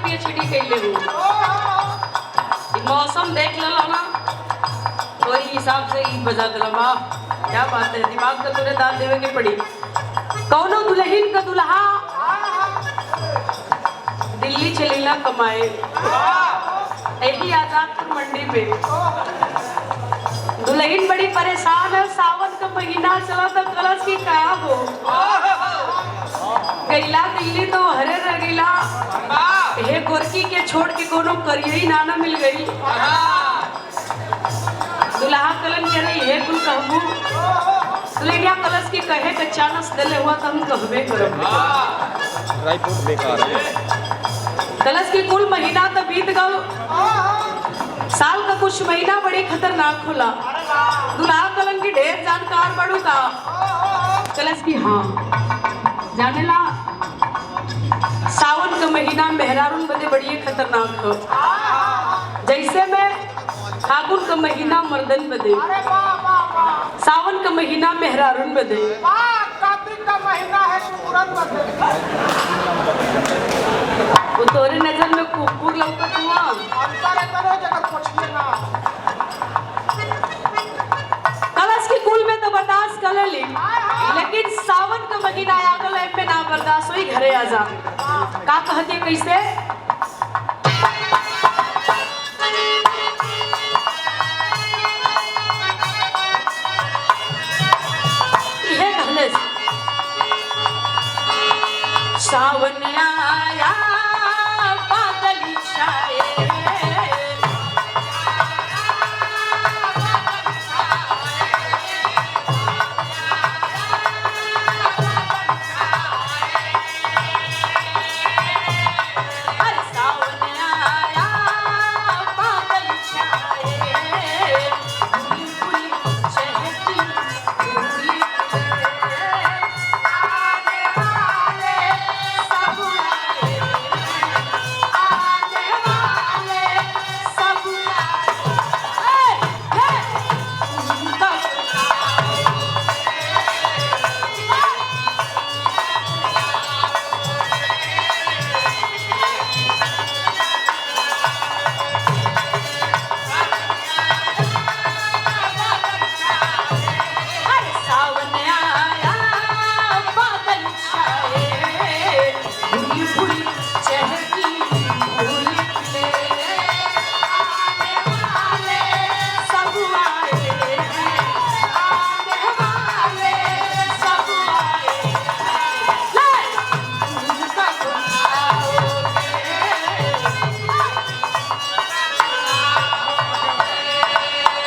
PhD कैले हूँ। मौसम देख लो ना वही हिसाब से ईद बजा दिला। वाह क्या बात है, दिमाग का तुरे दान देवे की पड़ी। कौनो दुल्हन का दुल्हा दिल्ली चलेला कमाए, यही आजादपुर मंडी पे दुल्हन बड़ी परेशान है। सावन का महीना चला तो कलश की कहा हो गैला दिल्ली तो हरे रह गैला। हे गोरकी के छोड़ के कोनो करियई नाना मिल गई। दुल्हा कलन के रही है कुल कहबू दुल्हनिया कलश की कहे के चानस दले हुआ तो हम कहबे करब। रायपुर बेकार है। कलश की कुल महीना तो बीत गल, साल का कुछ महीना बड़ी खतरनाक खुला। दुल्हा कलन की ढेर जानकार बड़ू का कलश की हाँ जाने ला सावन का महीना मेहरारून बदे बड़ी खतरनाक हो। जैसे मैं फागुन का महीना मर्दन बदे, सावन का महीना मेहरारून बदे, कार्तिक का महीना है कुकुरन बदे। वो तोरे नजर में कुकुर लौकत हुआ। अंतर है करो जगत पूछिए ना। कलश की कुल में तो बर्दाश्त कर ली, लेकिन सावन का महीना आगल में ना बर्दाश्त हुई घरे आजा। का कहते कैसे ये कहले सावन आया बादल छाए,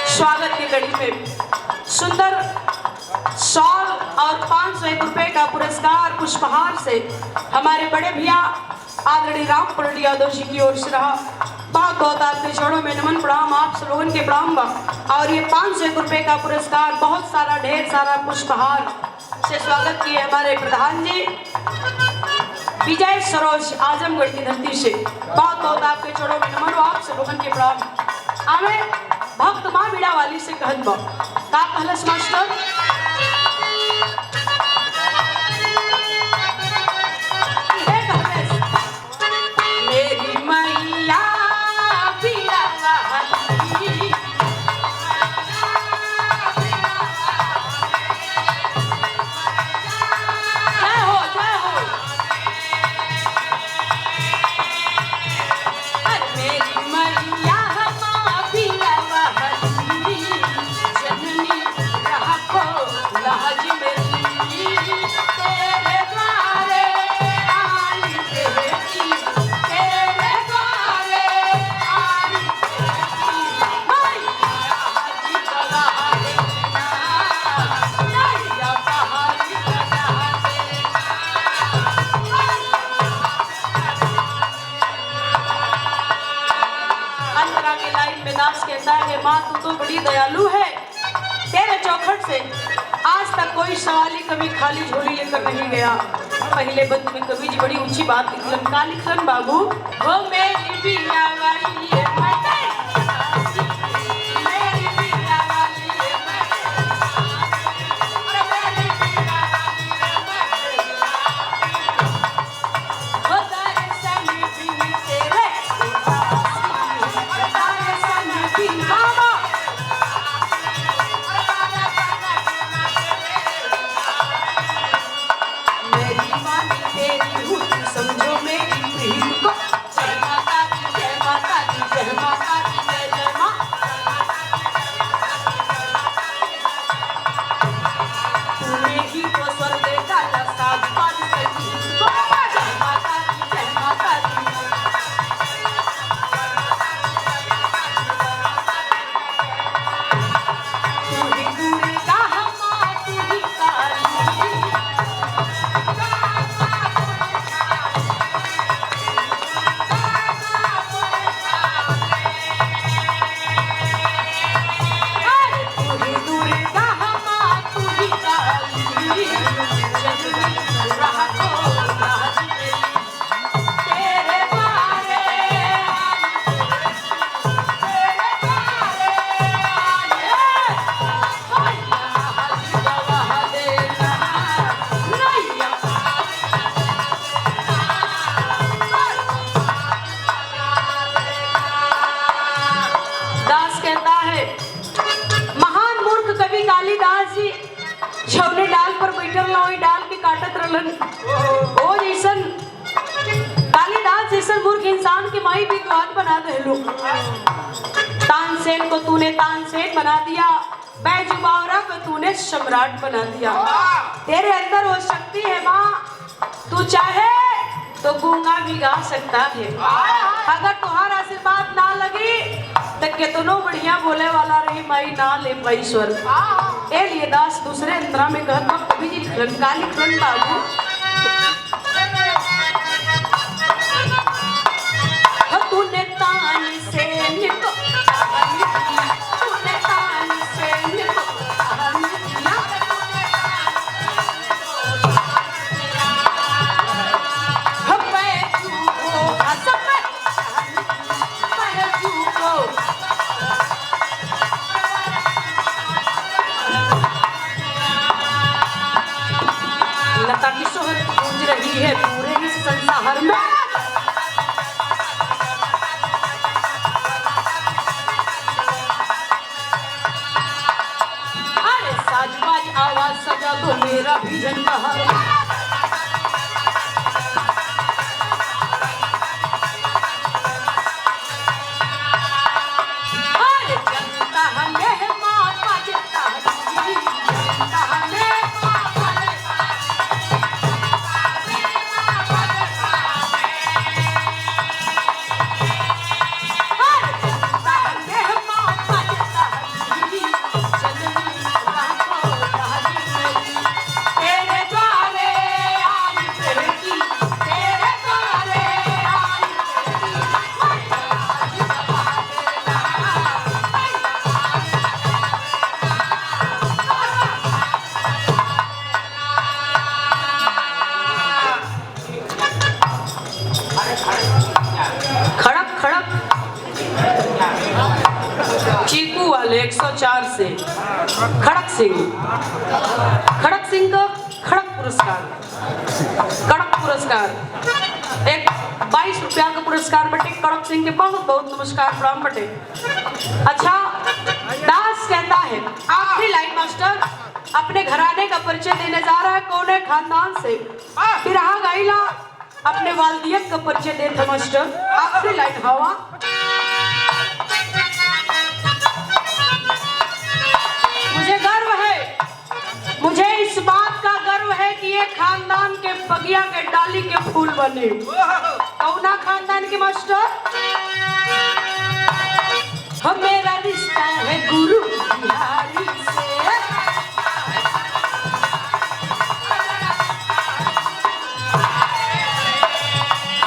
स्वागत की कड़ी में सुंदर शॉल और 501 रुपए का पुरस्कार पुष्पहार से हमारे बड़े भैया आदरणीय राम पलटी यादव जी की ओर से रहा। बहुत बहुत आपके चरणों में नमन प्रणाम, आप सब लोगों के प्रणाम बा। और ये 501 रुपए का पुरस्कार बहुत सारा ढेर सारा पुष्पहार से स्वागत किए हमारे प्रधान जी विजय सरोज आजमगढ़ की धरती से। बहुत बहुत आपके चरणों में नमन, आप सब लोगों के प्रणाम। आवे भक्त माँ बीड़ा वाली से कहत बा का कहलस मास्टर मेरी मैया बीड़ा वाली जय हो जय हो। अरे मेरी मैया जननी रखो लाज मेरी तेरे द्वारे आई बेटी, तेरे द्वारे आई बेटी। मैया जी कला देना, मैया पहाड़ी कला देना। अंतरा की लाइन में दास कहता है माँ तू तो बड़ी दयालु है, तेरे चौखट से आज तक कोई सवाली कभी खाली झोली लेकर नहीं गया। पहले बंद में कवि जी बड़ी ऊंची बात लिखलन का लिखलन बाबू वो मेरी बिया वाली है मेरी बिया वाली है वो तेरे संग भी तेरा बाबूजी छौने डाल पर बैठल ना, वही डाल के काटत रहलन। ओ जैसन कालिदास जैसन मूर्ख इंसान के माई विद्वान बना देलू। तानसेन को तूने तानसेन बना दिया, बैजू बावरा को तूने सम्राट बना दिया। तेरे अंदर वो शक्ति है माँ, तू चाहे तो गूंगा भी गा सकता है। अगर तुम्हारा आशीर्वाद ना लगी तो कितनो बढ़िया बोले वाला रही माई ना ले पाई स्वर। ए लिए दास दूसरे अंतरा में कहत वक्त कभी जी काली खन बाबू तूने तानसेन को तूने तानसेन को लता की शोहरत गूंज रही है पूरे इस संसार में। अरे साजबाज आवाज सजा दो मेरा भी झंकार। अरे जनता हमें माँ बजता है, जनता हमें चीकू वाले 104 से खड़क सिंह को खड़क पुरस्कार एक 22 रुपया का पुरस्कार बटे। कड़क सिंह के बहुत बहुत नमस्कार प्रणाम बटे। अच्छा दास कहता है आखिरी लाइन मास्टर अपने घराने का परिचय देने जा रहा है, कौन है खानदान से बिरहा गाइला अपने वालदियत का परिचय देते मास्टर। आखिरी लाइन हवा मुझे इस बात का गर्व है कि ये खानदान के बगिया के डाली के फूल बने। कौना खानदान के मास्टर? हम मेरा रिश्ता है गुरु बिहारी से।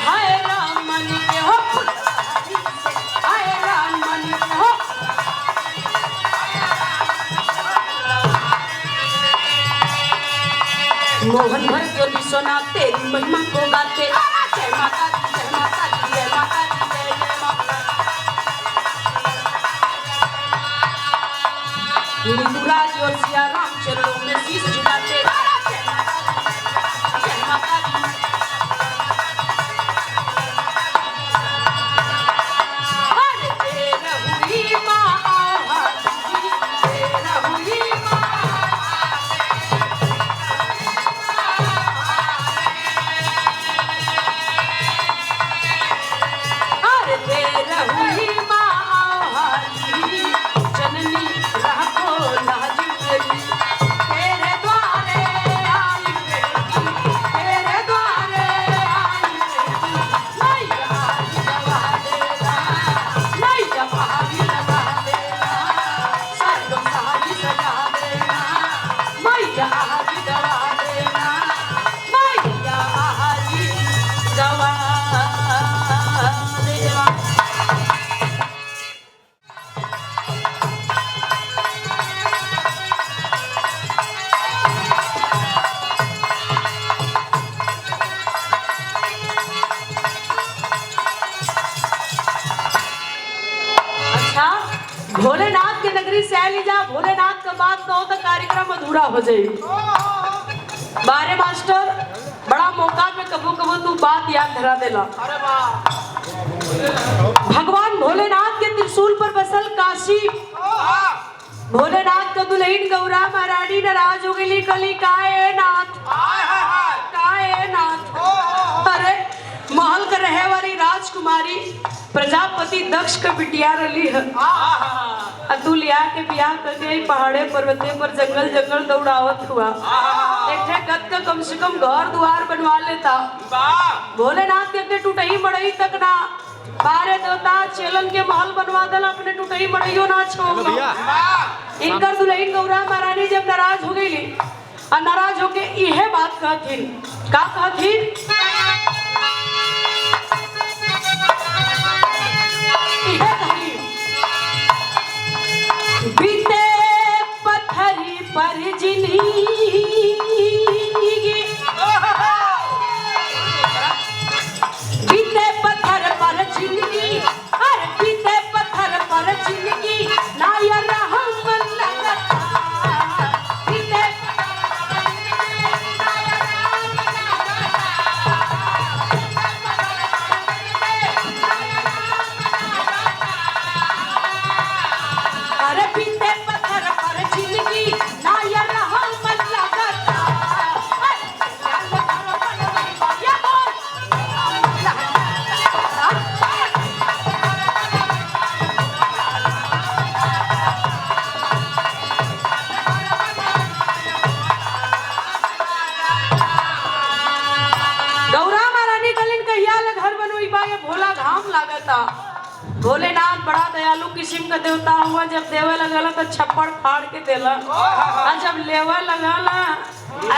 हाय राम मन के हो हाय राम मन के हो। मोहन भर जो सुना तेरी महिमा को गाते। जय माता दी जय माता दी जय माता दी जय जय माता। निधुराज और सिया राम चरणों में शीश झुकाते। जय माता दी हर तेरा हुई माँ तेरा हुई माँ। भोलेनाथ के नगरी से आली जा, भोलेनाथ का बात कहो तो कार्यक्रम अधूरा हो जाए। बारे मास्टर बड़ा मौका में कबू कबू तू बात याद धरा देला। भगवान भोलेनाथ के त्रिशूल पर बसल काशी भोलेनाथ का दुल्हन गौरा महारानी नाराज हो गई कली काए नाथ काए नाथ। अरे महल का रहे वाली राजकुमारी प्रजापति दक्ष का बिटिया रली है। तू लिया के बियाह करके पहाड़े पर्वते पर जंगल जंगल दौड़ावत हुआ। एक गद का कम से कम घर द्वार बनवा लेता। भोलेनाथ के टूटही मड़ई तक ना बारे देवता चेलन के महल बनवा देला, अपने टूटही मड़इयो ना छोड़ला। इनकर दुल्हन गौरा महारानी जब नाराज हो गई और नाराज होके यह बात कहथिन का कहथिन बीते पत्थरी पर जिंदगी बीते पत्थर पर जिंदगी अरे बीते पत्थर पर जिंदगी ना यार हम लगता बीते अरे बीते पत्थर पर जिंदगी ना यार हम लगता या बोल गौरा महारानी कलिन कहिया ले घर बनोई बा ये भोला घाम लागता। भोलेनाथ बड़ा दयालु किस्म का देवता हुआ, जब देवे लगला तो छप्पड़ फाड़ के देला और जब लेवा लगला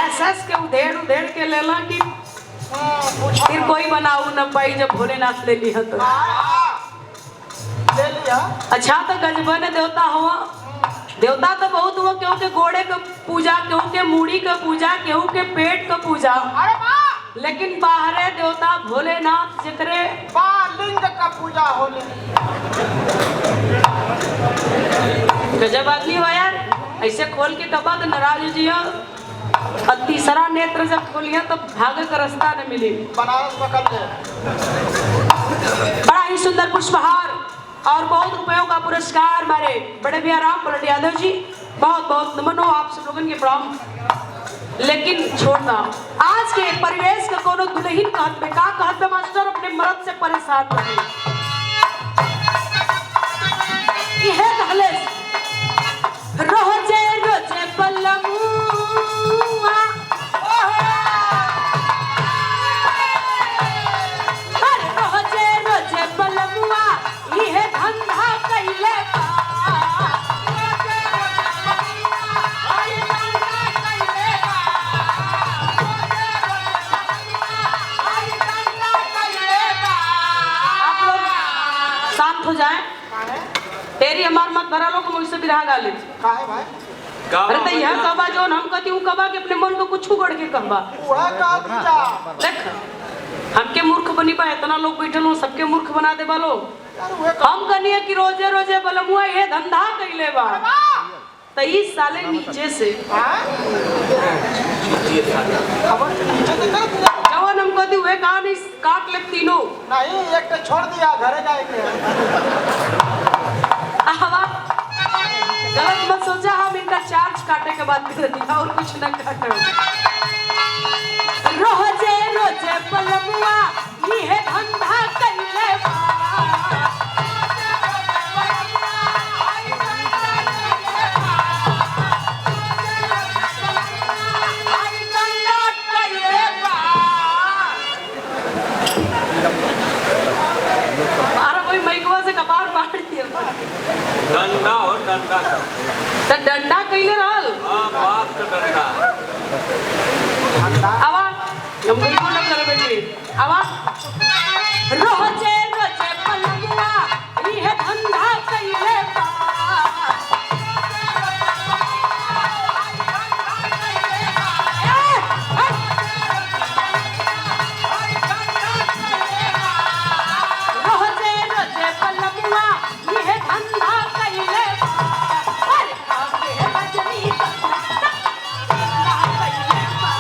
ऐसा के उधेड़ के लेला कि फिर कोई बनाऊ न पाई। जब भोलेनाथ ले लिया तो ले लिया। अच्छा तो गजबन देवता हुआ। देवता तो बहुत हुआ, केहू के घोड़े का पूजा, केहू के मूड़ी का पूजा, केहू के पेट का पूजा, अरे वाह लेकिन बाहरे देवता भोलेनाथ जितरे लिंग का पूजा होले। गजब आदमी हुआ यार। ऐसे खोल के कबा तो नाराज जी और तीसरा नेत्र जब खोलिया तो भागे का रास्ता न मिली। बनारस पकड़ ले। बड़ा ही सुंदर पुष्पहार और बहुत रुपयों का पुरस्कार हमारे बड़े भैया राम पलट यादव जी, बहुत बहुत नमन हो आप सब लोगों के प्रणाम। लेकिन छोड़ना आज के परिवेश का कोनो दुल्हन कहत में का कहत में मास्टर अपने मर्द से परेशान रहे। यह कहले रोजे रोजे बलमुआ अरे रोजे रोजे बलमुआ यह धंधा कैले शांत हो जाए। तेरी हमार मत भरा लोग मुझसे बिरहा गाले काहे भाई? अरे तो यह कबा जो हम कहती हूँ कबा के अपने मन को कुछ गड़ के कहबा वह का पूजा। देख हमके मूर्ख बनी पा इतना लोग बैठल हो सबके मूर्ख बना दे बालो। यार वह का हम कनिए कि रोजे रोजे बलमुआ ये धंधा कैले बा तो इस साले नीचे से खबर नीचे से कर दिया। जवान हम कहती हुए कहा नहीं काट ले तीनों नहीं एक तो छोड़ दिया घरे जाएंगे। आवा गलत मत सोचा, हम इनका चार्ज काटे के बाद कर दिया और कुछ न काटे। रोजे रोजे बलमुआ ये धंधा कैले बा डंडा हो डंडा तो डंडा कैले रहल बाप का डंडा आवा हम बिल्कुल न करे बेटी आवा रोजे रोजे बलमुआ ये धंधा कैले बा रोजे रोजे बलमुआ ये धंधा कैले बा अरे काके बजनी धंधा कैले बा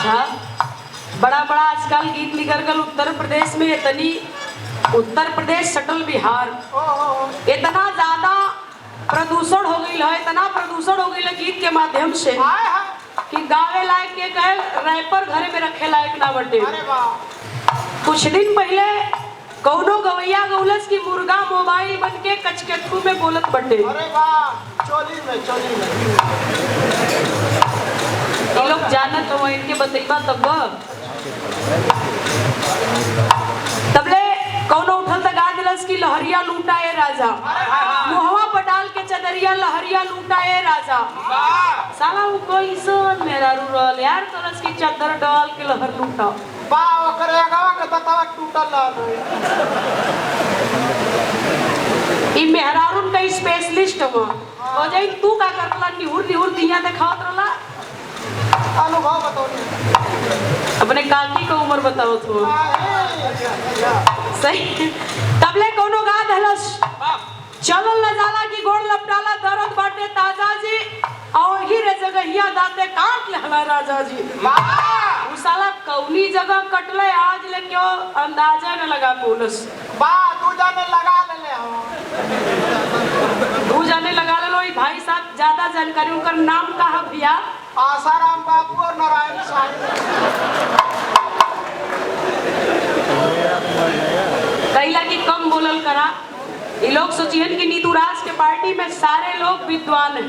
अच्छा, बड़ा बड़ा आजकल गीत निकल गल उत्तर प्रदेश में, इतनी उत्तर प्रदेश सटल बिहार, इतना ज्यादा प्रदूषण हो गई है, इतना प्रदूषण हो गई है गीत के माध्यम से कि गावे लायक के कहे रैपर घरे में रखे लायक ना बटे। कुछ दिन पहले कौनो गवैया गौलस की मुर्गा मोबाइल बन के कचकथू में बोलत बटे। अरे वाह, चोली में ये लोग जानत हो, इनके बतैबा तबले कौनो उठल त गा दिलस की लहरिया लूटा ए राजा, मुहवा पटाल के चदरिया लहरिया लूटा ए राजा। साला वो कोई सोन मेरा रूरल यार, तोरस की चादर डाल के लहर लूटा। बा ओकरे अगवा के ततवा टूटल रह। ई मेहरारून का स्पेशलिस्ट हो। ओ जाई तू का करतला निहुर दिया देखावत रहला। अनुभव बताओ, अपने काकी को उम्र बताओ तू। सही तबले कोनो गा दहलस, चलल न जाला की गोड़ लपटाला दर्द बाटे ताजा जी, और ही रे जगहिया दाते काट लेहला राजा जी। उ साला कौनी जगह कटले आज ले क्यों अंदाजा न लगा पुलिस। बा दू जाने लगा लेले हो, दू जाने लगा ले लो। भाई साहब ज्यादा जानकारी उनका नाम का है भैया? आसाराम बाबू और नारायण साहब। कैला की कम बोलल करा। ये लोग सोचिए कि नीतूराज के पार्टी में सारे लोग विद्वान हैं।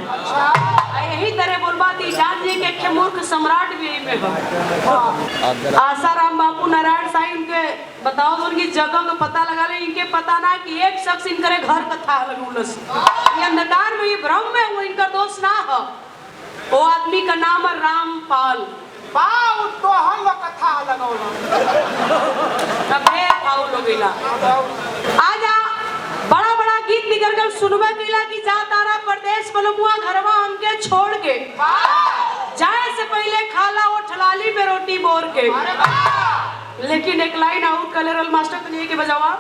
यही तरह बोलबा दी जान जी के मूर्ख सम्राट भी यही में है। आसाराम बापू नारायण साईं उनके बताओ तो उनकी जगह का पता लगा ले। इनके पता ना कि एक शख्स इनकरे घर कथा लगुलस, ये अंधकार में, ये भ्रम में वो इनका दोष ना है। वो आदमी का नाम है रामपाल। बाऊ तो हम लोग कथा लगौला कबे पाउल हो गइला। आजा बड़ा बड़ा गीत निकल गल सुनबे कैला कि जा तारा परदेश बलमुआ घरवा हमके छोड़ के, जाए से पहले खाला वो ठलाली में रोटी बोर के। लेकिन एक लाइन आउट कलरल मास्टर तो नहीं के बजावा।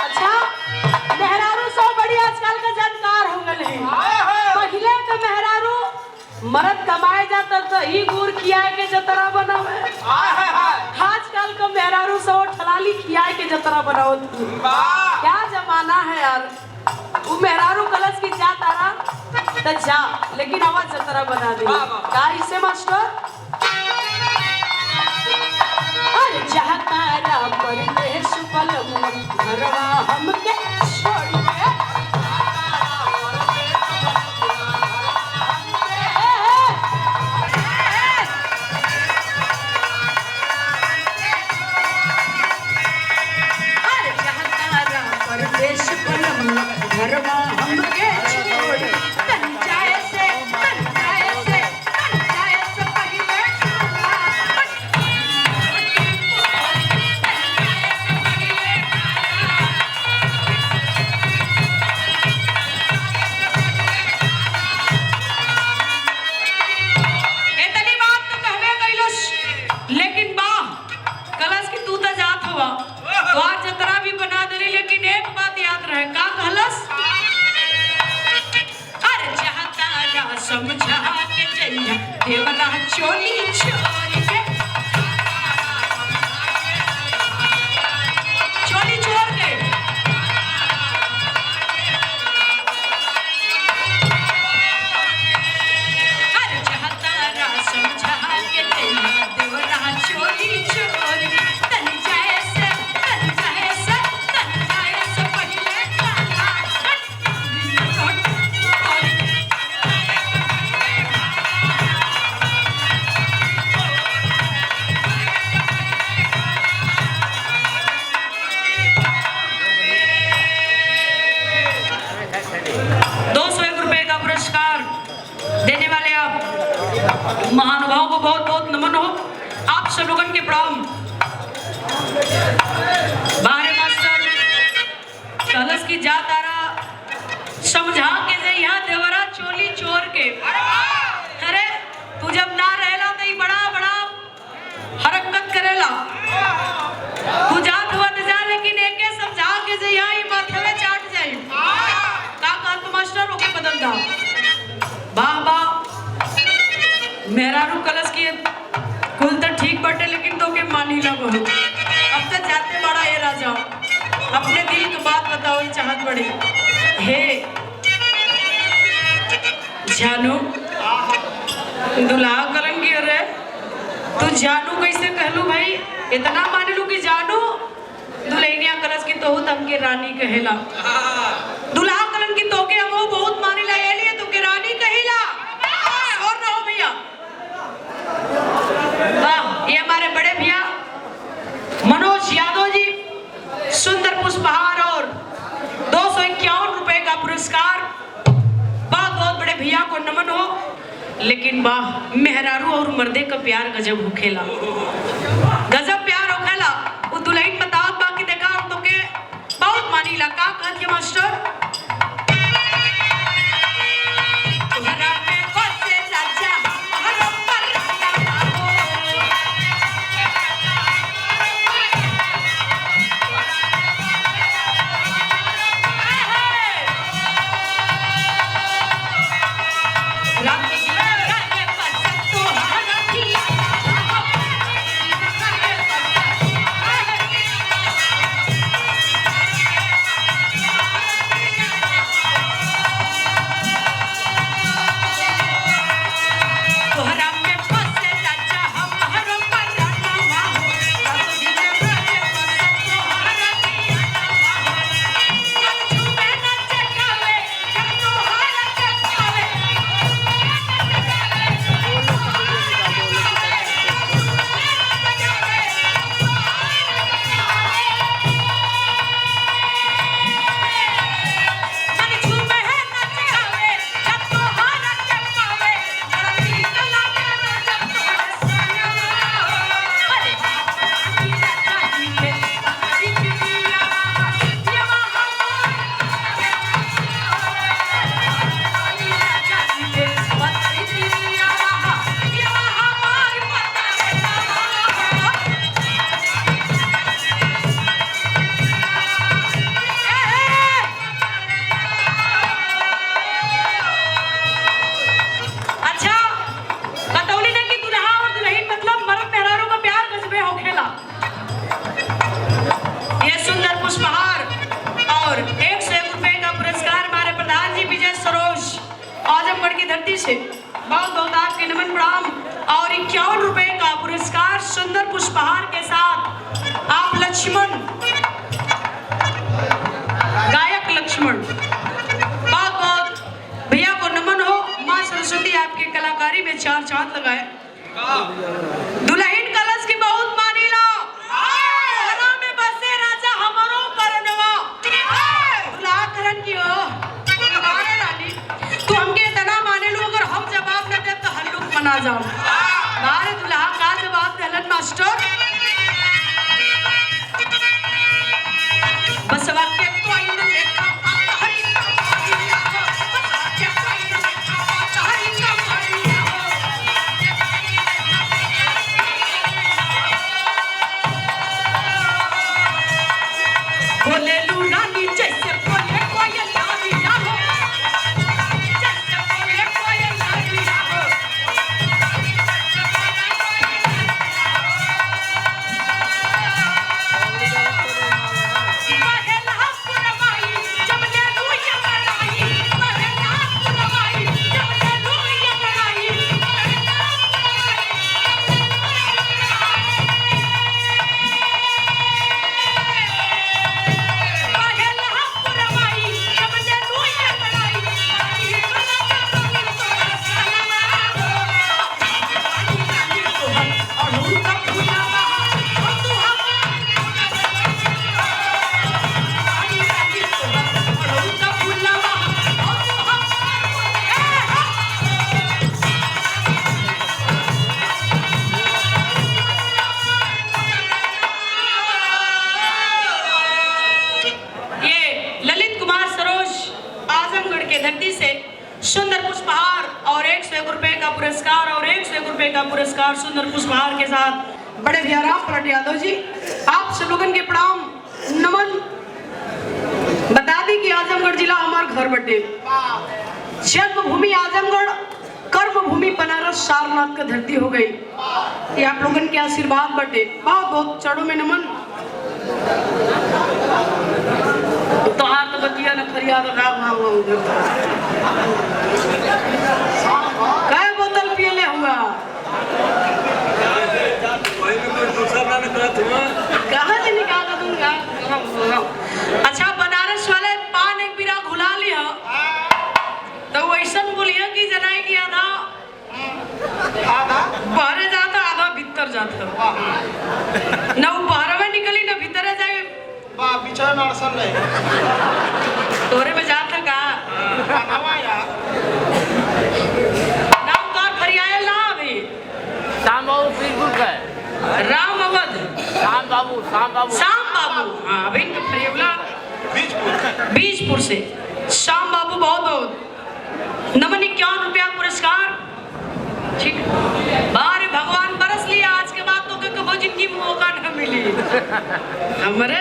अच्छा, मेहरारू सब बड़ी आजकल का जानकार हो गए हैं। पहले तो मेहरारू मर्द कमाए जाता तो ही गुड़ खियाए के जतरा बनावे। आजकल का मेहरारू सब ठलाली खियाए के जतरा बनाओ। क्या जमाना है यार। वो मेहरारू कलश की जा तारा तो जा, लेकिन आवाज जतरा बना दे। क्या इसे मास्टर? अरे जहाँ तारा परदेश बलमुआ घरवा हमके छोड़ के, घरवा हमके छोड़ तन जाए से पहले इतनी बात तो कहबे कैलस, लेकिन बा कलश की तू तो जात हुआ तो आज जतरा भी बना दे। लेकिन एक बात याद रहे, का कहलस? अरे जहाँ तारा समझा के जइया देवरा चोली छोड़ के, चोली छोड़ के। अरे जहाँ तारा समझा के जइया देवरा चोली छोड़ के, तन जाए से पहले खाला ₹201 का पुरस्कार देने वाले आप महानुभाव को बहुत बहुत नमन हो। आप सब लोगन के प्रणाम। बाहरे मास्टर कलश की जा तारा समझा के जे यहाँ देवरा चोली चोर के। अरे तू जब ना रहेला तो बड़ा बड़ा हरकत करेला। तू जात हुआ जा, लेकिन एके समझा के जे यहाँ माथे में चाट जाई। ना वाह वाह मेहरारू कलश की कुल तो ठीक बटे लेकिन तो के मानी लगो अब तो जाते बड़ा ये राजा अपने दिल की बात बताओ चाहत बड़ी हे जानू दुल्हा कलन की अरे तू जानू कैसे कहलू भाई इतना मान लू कि जानू दुल्हनिया कलश की तोहू तम के रानी कहेला दुल्हा कलन की तोके हम बहुत मानी ला ये लिए तू के रानी कहेला और ना हो भैया वाह ये हमारे बड़े भैया मनोज यादव जी सुंदर पुष्पहार और 251 रुपए का पुरस्कार बहुत बहुत बड़े भैया को नमन हो लेकिन वाह मेहरारू और मर्दे का प्यार गजब होखेला गजब प्यार होखेला वो दुल्हन बतावत बाकी देखा हम तो के बहुत मानीला का कहत मास्टर तुम्हारा में बसे राजा हर पर से बहुत बहुत आपके नमन प्रणाम और 51 रुपए का पुरस्कार सुंदर पुष्पहार के साथ आप लक्ष्मण गायक लक्ष्मण बहुत बहुत भैया को नमन हो। माँ सरस्वती आपकी कलाकारी में चार चांद लगाए। दुल्हन कलश की बहुत मानी लो में बसे राजा हमारो करनवा दुल्हा करन की हो तू हमके इतना माने लो अगर हम जवाब न दे तो हल्लुक मना जाओ। बारे दुल्हा का जवाब दलन मास्टर बस वाक्य कोई न देखा हरी बोले लू रानी जैसे बोले कोई लागी ना हो जैसे बोले कोई लागी ना हो महला पुरवाई जब ले लू ये बनाई महला पुरवाई जब ले लू ये बनाई धरती से सुंदर पुष्पहार और 101 रुपए का पुरस्कार और 101 रुपए का पुरस्कार सुंदर पुष्पहार के साथ बड़े भैया राम पलट यादव जी आप सब लोगन के प्रणाम नमन बता दी कि आजमगढ़ जिला हमार घर बटे। वाह जन्मभूमि आजमगढ़, कर्मभूमि बनारस, सारनाथ का धरती हो गई। ये आप लोगन के आशीर्वाद बटे। बहुत बहुत चढ़ो में नमन। तो हाथ बतिया न फरियाद कै बोतल पियले हुआ वही में कोई दूसरा ना करत हुआ। कहाँ से निकाला दूंगा। अच्छा बनारस वाले पान एक बिरा घुला लिया तो वैसा बोलिए कि जनाए कि आधा आधा बाहरे जाता आधा भीतर जाता। न वो बाहर में निकली न भीतर जाए। वाह बिचारा नरसल रहे तोरे में जाता का हवा यार नाम तोर फरियायल ना अभी श्याम बाबू पीरपुर का है। राम अवध श्याम बाबू श्याम बाबू। हाँ अभी इनका फरियावला बीजपुर से श्याम बाबू बहुत बहुत नमन 51 रुपया पुरस्कार। ठीक बारे भगवान बरस लिया आज के बाद तो कभी जिंदगी में मौका न मिली हमरे